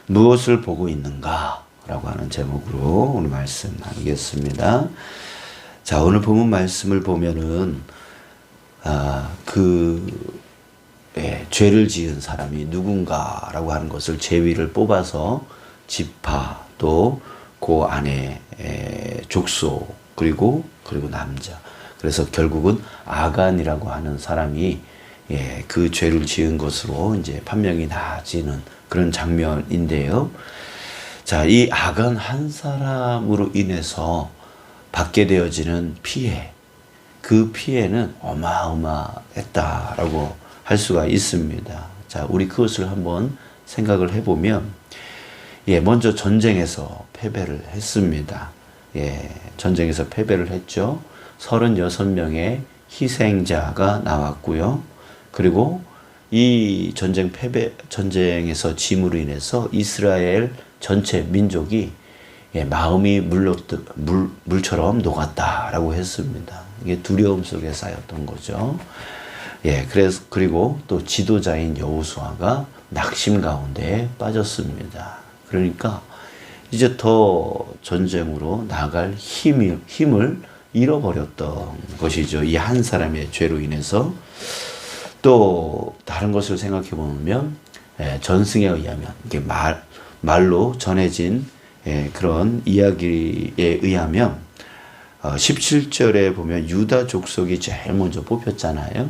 무엇을 보고 있는가? 라고 하는 제목으로 오늘 말씀 나누겠습니다. 자, 오늘 본문 말씀을 보면은, 죄를 지은 사람이 누군가라고 하는 것을 제위를 뽑아서 지파, 또 그 안에 족속, 그리고 남자. 그래서 결국은 아간이라고 하는 사람이 그 죄를 지은 것으로 이제 판명이 나지는 그런 장면인데요. 자, 이 아간 한 사람으로 인해서 받게 되어지는 피해, 그 피해는 어마어마했다라고 할 수가 있습니다. 자, 우리 그것을 한번 생각을 해보면, 먼저 전쟁에서 패배를 했습니다. 전쟁에서 패배를 했죠. 36명의 희생자가 나왔고요. 그리고 이 전쟁에서 짐으로 인해서 이스라엘 전체 민족이 마음이 물처럼 녹았다라고 했습니다. 이게 두려움 속에 쌓였던 거죠. 그리고 또 지도자인 여호수아가 낙심 가운데 빠졌습니다. 그러니까 이제 더 전쟁으로 나갈 힘을 잃어버렸던 것이죠. 이 한 사람의 죄로 인해서. 또 다른 것을 생각해 보면 전승에 의하면 이게 말로 전해진 그런 이야기에 의하면 17절에 보면 유다 족속이 제일 먼저 뽑혔잖아요.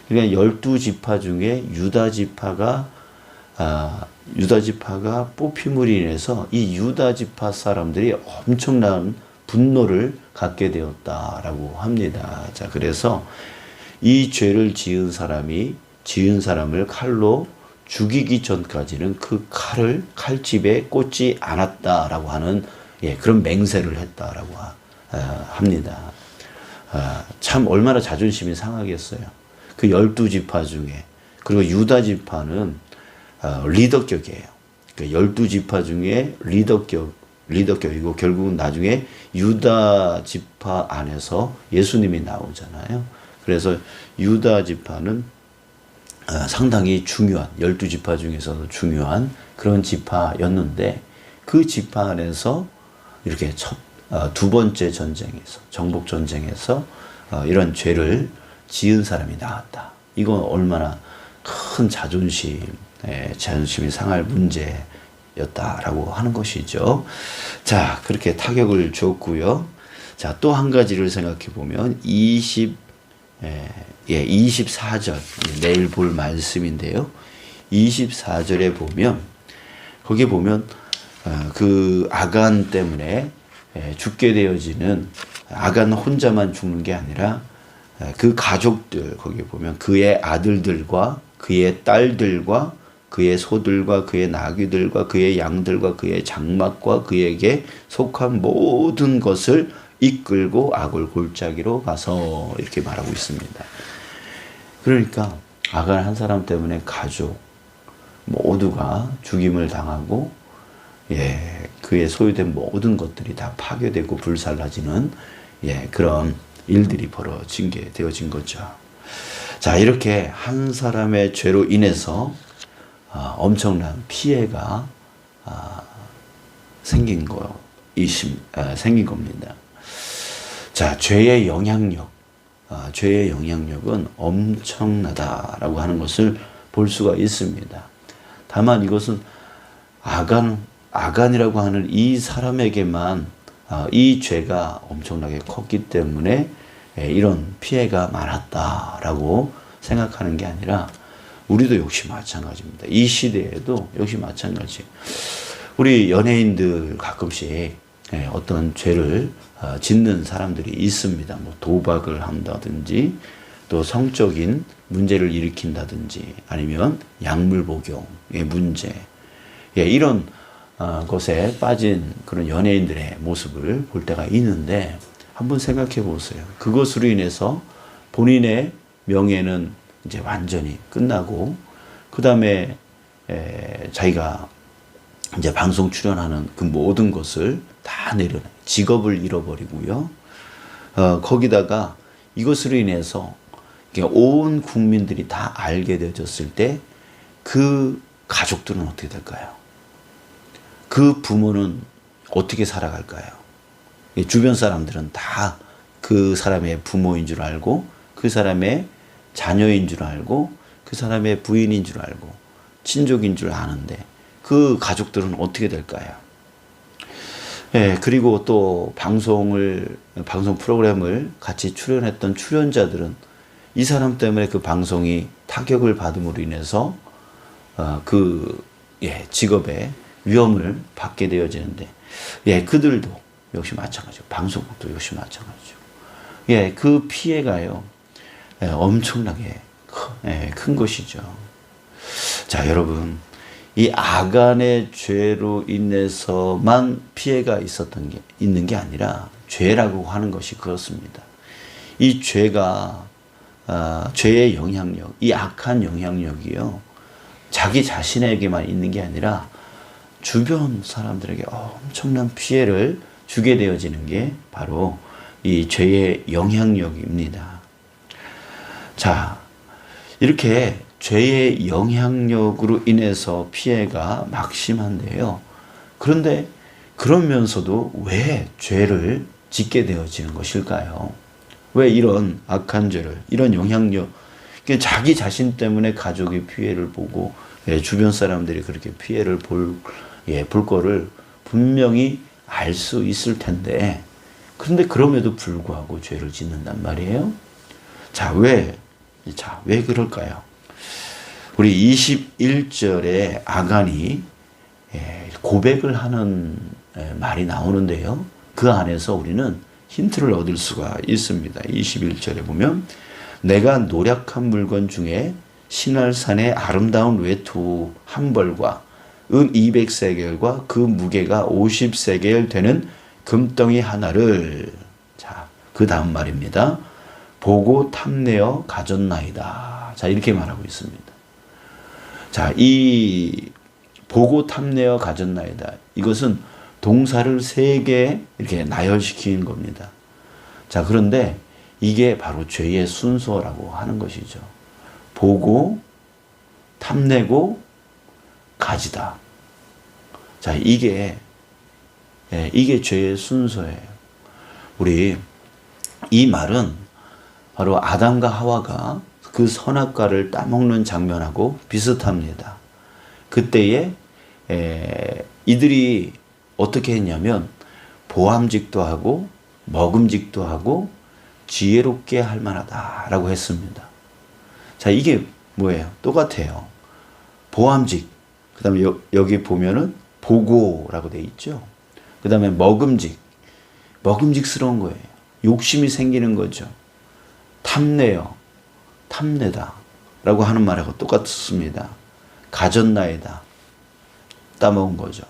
그러니까 12지파 중에 유다 지파가 뽑힘으로 인해서 이 유다 지파 사람들이 엄청난 분노를 갖게 되었다라고 합니다. 자, 그래서 이 죄를 지은 사람을 칼로 죽이기 전까지는 그 칼집에 꽂지 않았다라고 하는 그런 맹세를 했다라고 합니다. 참 얼마나 자존심이 상하겠어요. 그 12지파 중에. 그리고 유다 지파는 리더격이에요. 그 12지파 중에 리더격이고 결국은 나중에 유다 지파 안에서 예수님이 나오잖아요. 그래서 유다 지파는 상당히 중요한 12지파 중에서도 중요한 그런 지파였는데 그 지파 안에서 이렇게 두 번째 전쟁에서 정복 전쟁에서 이런 죄를 지은 사람이 나왔다. 이건 얼마나 큰 자존심이 상할 문제였다라고 하는 것이죠. 자, 그렇게 타격을 줬고요. 자, 또 한 가지를 생각해 보면 24절, 내일 볼 말씀인데요. 24절에 보면, 거기 보면, 그 아간 때문에 죽게 되어지는, 아간 혼자만 죽는 게 아니라, 그 가족들, 거기 보면 그의 아들들과 그의 딸들과 그의 소들과 그의 나귀들과 그의 양들과 그의 장막과 그에게 속한 모든 것을 이끌고 아골 골짜기로 가서 이렇게 말하고 있습니다. 그러니까 아간 한 사람 때문에 가족 모두가 죽임을 당하고 그의 소유된 모든 것들이 다 파괴되고 불살라지는 그런 일들이 되어진 거죠. 자, 이렇게 한 사람의 죄로 인해서 엄청난 피해가 생긴 겁니다. 자, 죄의 영향력은 엄청나다라고 하는 것을 볼 수가 있습니다. 다만 이것은 아간이라고 하는 이 사람에게만 이 죄가 엄청나게 컸기 때문에 이런 피해가 많았다라고 생각하는 게 아니라 우리도 역시 마찬가지입니다. 이 시대에도 역시 마찬가지. 우리 연예인들 가끔씩 어떤 죄를 짓는 사람들이 있습니다. 뭐 도박을 한다든지 또 성적인 문제를 일으킨다든지 아니면 약물 복용의 문제, 이런 것에 빠진 그런 연예인들의 모습을 볼 때가 있는데 한번 생각해 보세요. 그것으로 인해서 본인의 명예는 이제 완전히 끝나고 그 다음에 자기가 이제 방송 출연하는 그 모든 것을 다 직업을 잃어버리고요. 거기다가 이것으로 인해서 온 국민들이 다 알게 되어졌을 때 그 가족들은 어떻게 될까요? 그 부모는 어떻게 살아갈까요? 주변 사람들은 다 그 사람의 부모인 줄 알고, 그 사람의 자녀인 줄 알고, 그 사람의 부인인 줄 알고, 친족인 줄 아는데 그 가족들은 어떻게 될까요? 예, 그리고 또 방송 프로그램을 같이 출연했던 출연자들은 이 사람 때문에 그 방송이 타격을 받음으로 인해서 직업에 위험을 받게 되어지는데, 예, 그들도 역시 마찬가지고, 방송국도 역시 마찬가지고, 예, 그 피해가요, 예, 엄청나게 큰 것이죠. 자, 여러분, 이 아간의 죄로 인해서만 피해가 있는 게 아니라, 죄라고 하는 것이 그렇습니다. 이 죄가, 죄의 영향력, 이 악한 영향력이요, 자기 자신에게만 있는 게 아니라 주변 사람들에게 엄청난 피해를 주게 되어지는 게 바로 이 죄의 영향력입니다. 자, 이렇게 죄의 영향력으로 인해서 피해가 막심한데요. 그런데 그러면서도 왜 죄를 짓게 되어지는 것일까요? 왜 이런 악한 죄를, 이런 영향력, 자기 자신 때문에 가족이 피해를 보고, 주변 사람들이 그렇게 피해를 볼 거를 분명히 알 수 있을 텐데, 그런데 그럼에도 불구하고 죄를 짓는단 말이에요. 자, 왜 그럴까요? 우리 21절에 아간이 고백을 하는 말이 나오는데요. 그 안에서 우리는 힌트를 얻을 수가 있습니다. 21절에 보면, 내가 노력한 물건 중에 신할산의 아름다운 외투 한 벌과 은 200세겔과 그 무게가 50세겔 되는 금덩이 하나를, 자, 그 다음 말입니다. 보고 탐내어 가졌나이다. 자, 이렇게 말하고 있습니다. 자, 이 보고 탐내어 가졌나이다. 이것은 동사를 3개 이렇게 나열시킨 겁니다. 자, 그런데 이게 바로 죄의 순서라고 하는 것이죠. 보고, 탐내고, 가지다. 자, 이게 죄의 순서예요. 우리 이 말은 바로 아담과 하와가 그 선악과를 따먹는 장면하고 비슷합니다. 그때에 이들이 어떻게 했냐면 보암직도 하고 먹음직도 하고 지혜롭게 할 만하다라고 했습니다. 자, 이게 뭐예요? 똑같아요. 보암직, 그 다음에 여기 보면은 보고라고 돼 있죠. 그 다음에 먹음직스러운 거예요. 욕심이 생기는 거죠. 탐내요, 탐내다 라고 하는 말하고 똑같습니다. 가졌나이다, 따먹은 거죠.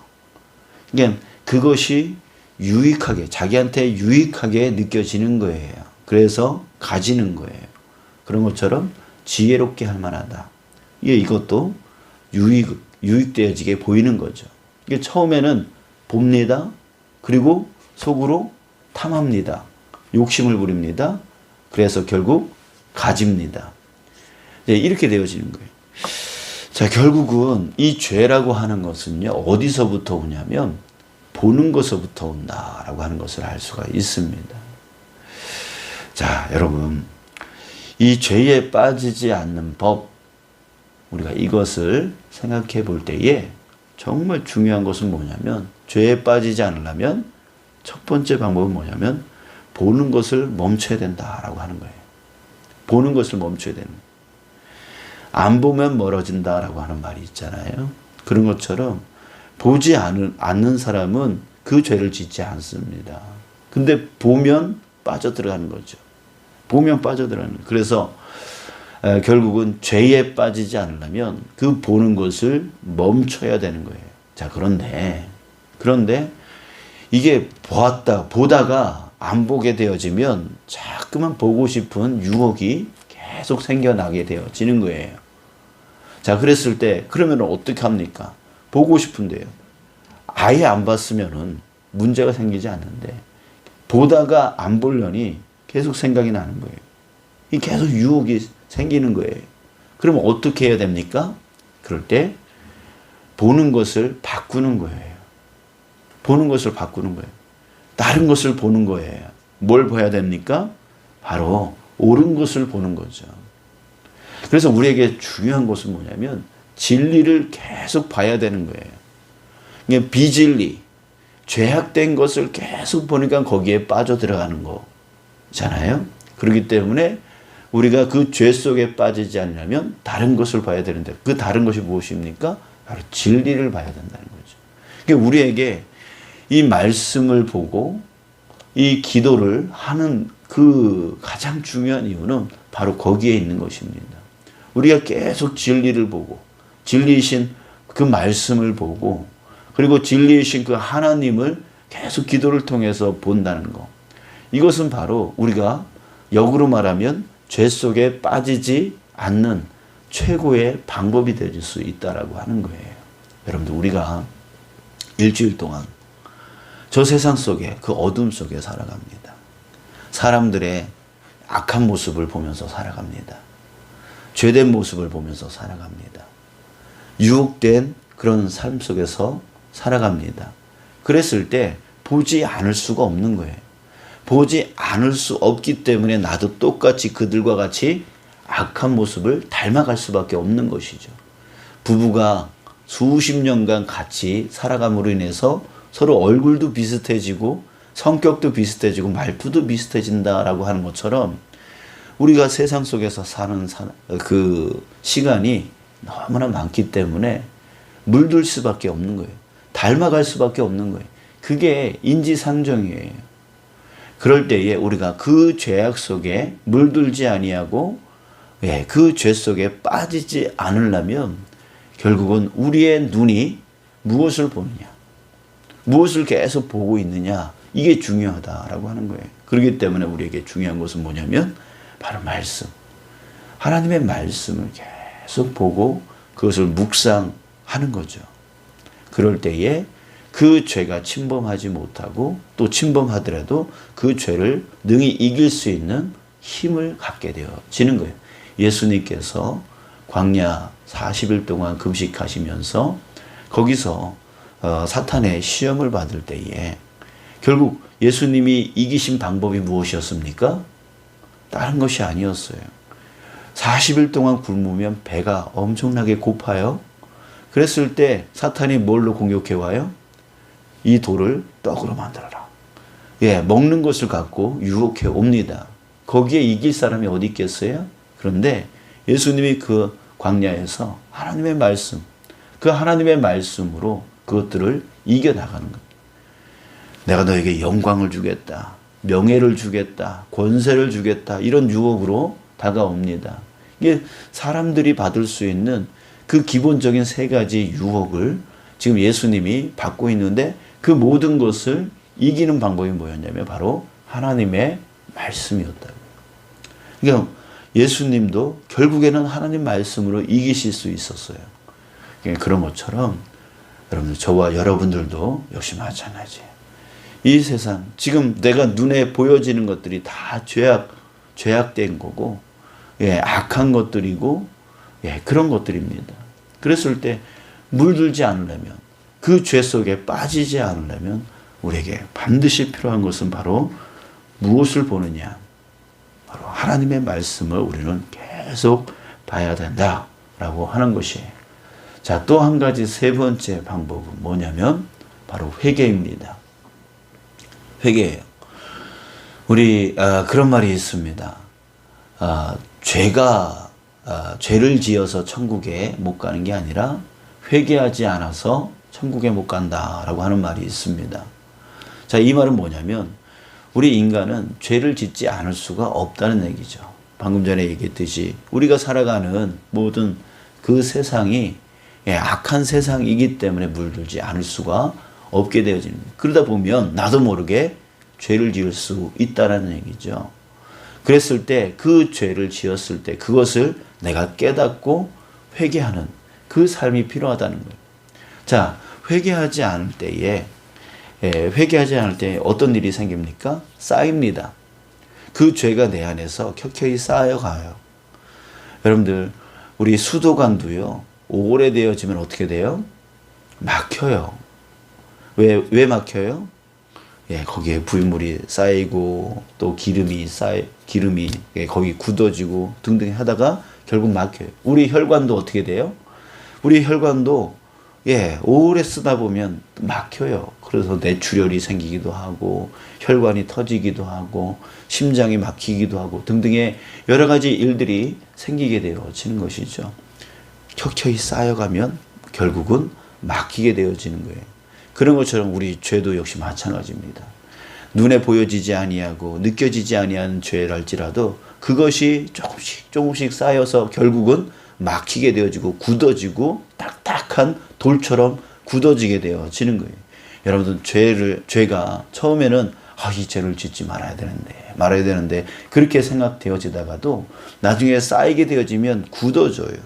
그러니까 그것이 유익하게, 자기한테 유익하게 느껴지는 거예요. 그래서 가지는 거예요. 그런 것처럼 지혜롭게 할 만하다. 이것도 유익되어지게 보이는 거죠. 이게 처음에는 봅니다. 그리고 속으로 탐합니다. 욕심을 부립니다. 그래서 결국 가집니다. 이렇게 되어지는 거예요. 자, 결국은 이 죄라고 하는 것은요, 어디서부터 오냐면 보는 것서부터 온다라고 하는 것을 알 수가 있습니다. 자, 여러분, 이 죄에 빠지지 않는 법, 우리가 이것을 생각해 볼 때에 정말 중요한 것은 뭐냐면, 죄에 빠지지 않으려면 첫 번째 방법은 뭐냐면 보는 것을 멈춰야 된다라고 하는 거예요. 보는 것을 멈춰야 되는 거예요. 안 보면 멀어진다라고 하는 말이 있잖아요. 그런 것처럼 보지 않는 사람은 그 죄를 짓지 않습니다. 근데 보면 빠져들어가는 거죠. 보면 빠져들어가는 거예요. 그래서 결국은 죄에 빠지지 않으려면 그 보는 것을 멈춰야 되는 거예요. 자, 그런데 이게 보다가 안 보게 되어지면 자꾸만 보고 싶은 유혹이 계속 생겨나게 되어지는 거예요. 자, 그랬을 때 그러면 어떻게 합니까? 보고 싶은데요. 아예 안 봤으면은 문제가 생기지 않는데 보다가 안 보려니 계속 생각이 나는 거예요. 이 계속 유혹이 생기는 거예요. 그러면 어떻게 해야 됩니까? 그럴 때 보는 것을 바꾸는 거예요. 보는 것을 바꾸는 거예요. 다른 것을 보는 거예요. 뭘 봐야 됩니까? 바로 옳은 것을 보는 거죠. 그래서 우리에게 중요한 것은 뭐냐면 진리를 계속 봐야 되는 거예요. 그러니까 비진리, 죄악된 것을 계속 보니까 거기에 빠져들어가는 거잖아요. 그렇기 때문에 우리가 그 죄 속에 빠지지 않으려면 다른 것을 봐야 되는데 그 다른 것이 무엇입니까? 바로 진리를 봐야 된다는 거죠. 그러니까 우리에게 이 말씀을 보고 이 기도를 하는 그 가장 중요한 이유는 바로 거기에 있는 것입니다. 우리가 계속 진리를 보고 진리이신 그 말씀을 보고 그리고 진리이신 그 하나님을 계속 기도를 통해서 본다는 것. 이것은 바로 우리가 역으로 말하면 죄 속에 빠지지 않는 최고의 방법이 될 수 있다라고 하는 거예요. 여러분들 우리가 일주일 동안 저 세상 속에 그 어둠 속에 살아갑니다. 사람들의 악한 모습을 보면서 살아갑니다. 죄된 모습을 보면서 살아갑니다. 유혹된 그런 삶 속에서 살아갑니다. 그랬을 때 보지 않을 수가 없는 거예요. 보지 않을 수 없기 때문에 나도 똑같이 그들과 같이 악한 모습을 닮아갈 수밖에 없는 것이죠. 부부가 수십 년간 같이 살아감으로 인해서 서로 얼굴도 비슷해지고 성격도 비슷해지고 말투도 비슷해진다라고 하는 것처럼 우리가 세상 속에서 사는 그 시간이 너무나 많기 때문에 물들 수밖에 없는 거예요. 닮아갈 수밖에 없는 거예요. 그게 인지상정이에요. 그럴 때에 우리가 그 죄악 속에 물들지 아니하고 그 죄 속에 빠지지 않으려면 결국은 우리의 눈이 무엇을 보느냐, 무엇을 계속 보고 있느냐, 이게 중요하다라고 하는 거예요. 그렇기 때문에 우리에게 중요한 것은 뭐냐면 바로 말씀. 하나님의 말씀을 계속 보고 그것을 묵상하는 거죠. 그럴 때에 그 죄가 침범하지 못하고 또 침범하더라도 그 죄를 능히 이길 수 있는 힘을 갖게 되어지는 거예요. 예수님께서 광야 40일 동안 금식하시면서 거기서 사탄의 시험을 받을 때에 결국 예수님이 이기신 방법이 무엇이었습니까? 다른 것이 아니었어요. 40일 동안 굶으면 배가 엄청나게 고파요. 그랬을 때 사탄이 뭘로 공격해 와요? 이 돌을 떡으로 만들어라. 먹는 것을 갖고 유혹해 옵니다. 거기에 이길 사람이 어디 있겠어요? 그런데 예수님이 그 광야에서 하나님의 말씀, 그 하나님의 말씀으로 그것들을 이겨나가는 거예요. 내가 너에게 영광을 주겠다. 명예를 주겠다. 권세를 주겠다. 이런 유혹으로 다가옵니다. 이게 사람들이 받을 수 있는 그 기본적인 세 가지 유혹을 지금 예수님이 받고 있는데 그 모든 것을 이기는 방법이 뭐였냐면 바로 하나님의 말씀이었다고요. 그러니까 예수님도 결국에는 하나님 말씀으로 이기실 수 있었어요. 그런 것처럼 여러분들, 저와 여러분들도 역시 마찬가지예요. 이 세상, 지금 내가 눈에 보여지는 것들이 다 죄악된 거고, 악한 것들이고, 그런 것들입니다. 그랬을 때 물들지 않으려면, 그 죄 속에 빠지지 않으려면 우리에게 반드시 필요한 것은 바로 무엇을 보느냐? 바로 하나님의 말씀을 우리는 계속 봐야 된다라고 하는 것이에요. 자, 또 한 가지 세 번째 방법은 뭐냐면 바로 회개입니다. 회개예요. 우리 그런 말이 있습니다. 죄를 지어서 천국에 못 가는 게 아니라 회개하지 않아서 천국에 못 간다라고 하는 말이 있습니다. 자, 이 말은 뭐냐면 우리 인간은 죄를 짓지 않을 수가 없다는 얘기죠. 방금 전에 얘기했듯이 우리가 살아가는 모든 그 세상이 악한 세상이기 때문에 물들지 않을 수가 없게 되어집니다. 그러다 보면 나도 모르게 죄를 지을 수 있다는 얘기죠. 그랬을 때 그 죄를 지었을 때 그것을 내가 깨닫고 회개하는 그 삶이 필요하다는 거예요. 자, 회개하지 않을 때에 어떤 일이 생깁니까? 쌓입니다. 그 죄가 내 안에서 켜켜이 쌓여가요. 여러분들, 우리 수도관도요, 오래되어지면 어떻게 돼요? 막혀요. 왜 막혀요? 예, 거기에 불물이 쌓이고 또 기름이 예, 거기 굳어지고 등등 하다가 결국 막혀요. 우리 혈관도 어떻게 돼요? 우리 혈관도 예, 오래 쓰다 보면 막혀요. 그래서 뇌출혈이 생기기도 하고 혈관이 터지기도 하고 심장이 막히기도 하고 등등의 여러 가지 일들이 생기게 되어지는 것이죠. 켜켜이 쌓여가면 결국은 막히게 되어지는 거예요. 그런 것처럼 우리 죄도 역시 마찬가지입니다. 눈에 보여지지 아니하고 느껴지지 아니하는 죄랄지라도 그것이 조금씩 쌓여서 결국은 막히게 되어지고 굳어지고 딱딱한 돌처럼 굳어지게 되어지는 거예요. 여러분들 죄가 처음에는 이 죄를 짓지 말아야 되는데 그렇게 생각되어지다가도 나중에 쌓이게 되어지면 굳어져요.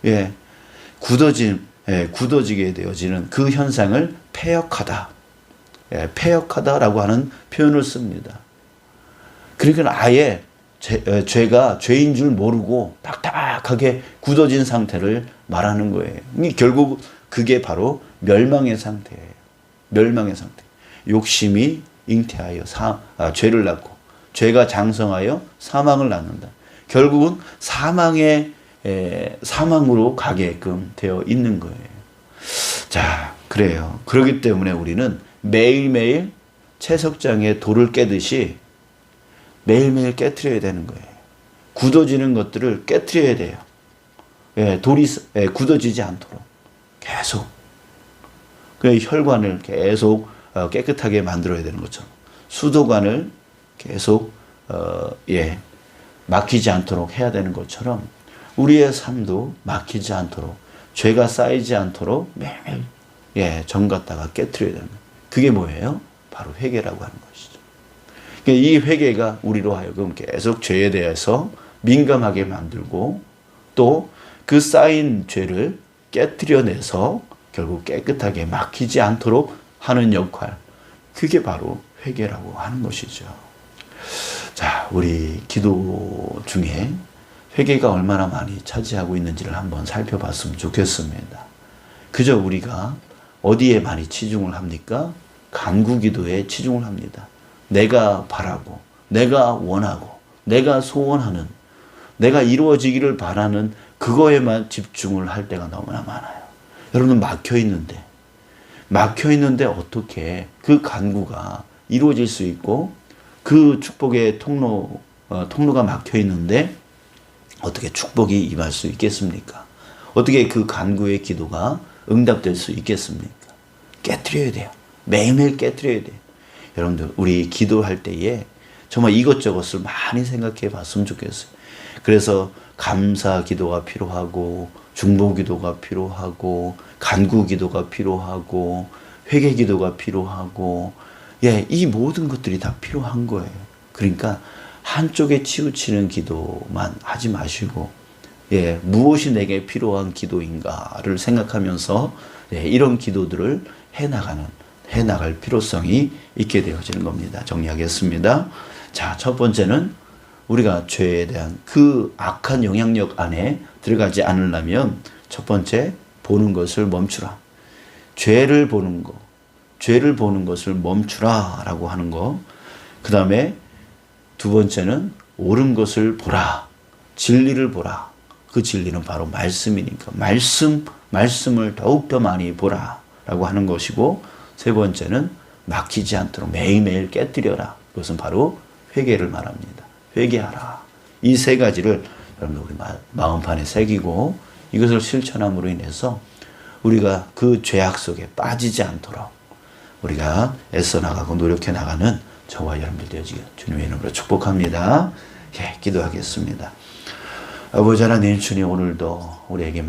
예, 굳어지게 되어지는 그 현상을 패역하다. 예, 패역하다라고 하는 표현을 씁니다. 그러니까 아예 죄가 죄인 줄 모르고 딱딱하게 굳어진 상태를 말하는 거예요. 결국 그게 바로 멸망의 상태예요. 멸망의 상태. 욕심이 잉태하여 죄를 낳고 죄가 장성하여 사망을 낳는다. 결국은 사망으로 가게끔 되어 있는 거예요. 자, 그래요. 그렇기 때문에 우리는 매일매일 채석장에 돌을 깨듯이 매일매일 깨트려야 되는 거예요. 굳어지는 것들을 깨트려야 돼요. 예, 돌이 굳어지지 않도록 계속. 혈관을 계속 깨끗하게 만들어야 되는 것처럼 수도관을 계속 막히지 않도록 해야 되는 것처럼 우리의 삶도 막히지 않도록 죄가 쌓이지 않도록 매일 정 갖다가 깨트려야 되는 거예요. 그게 뭐예요? 바로 회개라고 하는 것이죠. 이 회개가 우리로 하여금 계속 죄에 대해서 민감하게 만들고 또 그 쌓인 죄를 깨트려내서 결국 깨끗하게 막히지 않도록 하는 역할, 그게 바로 회개라고 하는 것이죠. 자, 우리 기도 중에 회개가 얼마나 많이 차지하고 있는지를 한번 살펴봤으면 좋겠습니다. 그저 우리가 어디에 많이 치중을 합니까? 간구 기도에 치중을 합니다. 내가 바라고, 내가 원하고, 내가 소원하는, 내가 이루어지기를 바라는 그거에만 집중을 할 때가 너무나 많아요. 여러분 막혀 있는데 어떻게 그 간구가 이루어질 수 있고 그 축복의 통로가 막혀 있는데 어떻게 축복이 임할 수 있겠습니까? 어떻게 그 간구의 기도가 응답될 수 있겠습니까? 깨트려야 돼요. 매일매일 깨트려야 돼요. 여러분들 우리 기도할 때에 정말 이것저것을 많이 생각해 봤으면 좋겠어요. 그래서 감사 기도가 필요하고 중보 기도가 필요하고 간구 기도가 필요하고 회개 기도가 필요하고 이 모든 것들이 다 필요한 거예요. 그러니까 한쪽에 치우치는 기도만 하지 마시고 무엇이 내게 필요한 기도인가를 생각하면서 이런 기도들을 해나갈 필요성이 있게 되어지는 겁니다. 정리하겠습니다. 자, 첫 번째는 우리가 죄에 대한 그 악한 영향력 안에 들어가지 않으려면 첫 번째, 보는 것을 멈추라. 죄를 보는 것을 멈추라 라고 하는 거. 그 다음에 두 번째는 옳은 것을 보라. 진리를 보라. 그 진리는 바로 말씀이니까 말씀을 더욱더 많이 보라 라고 하는 것이고, 세 번째는 막히지 않도록 매일매일 깨뜨려라. 그것은 바로 회개를 말합니다. 회개하라. 이 세 가지를 여러분들 우리 마음판에 새기고 이것을 실천함으로 인해서 우리가 그 죄악 속에 빠지지 않도록 우리가 애써 나가고 노력해 나가는 저와 여러분들 되어지길 주님의 이름으로 축복합니다. 기도하겠습니다. 아버지 하나님, 주님 오늘도 우리에게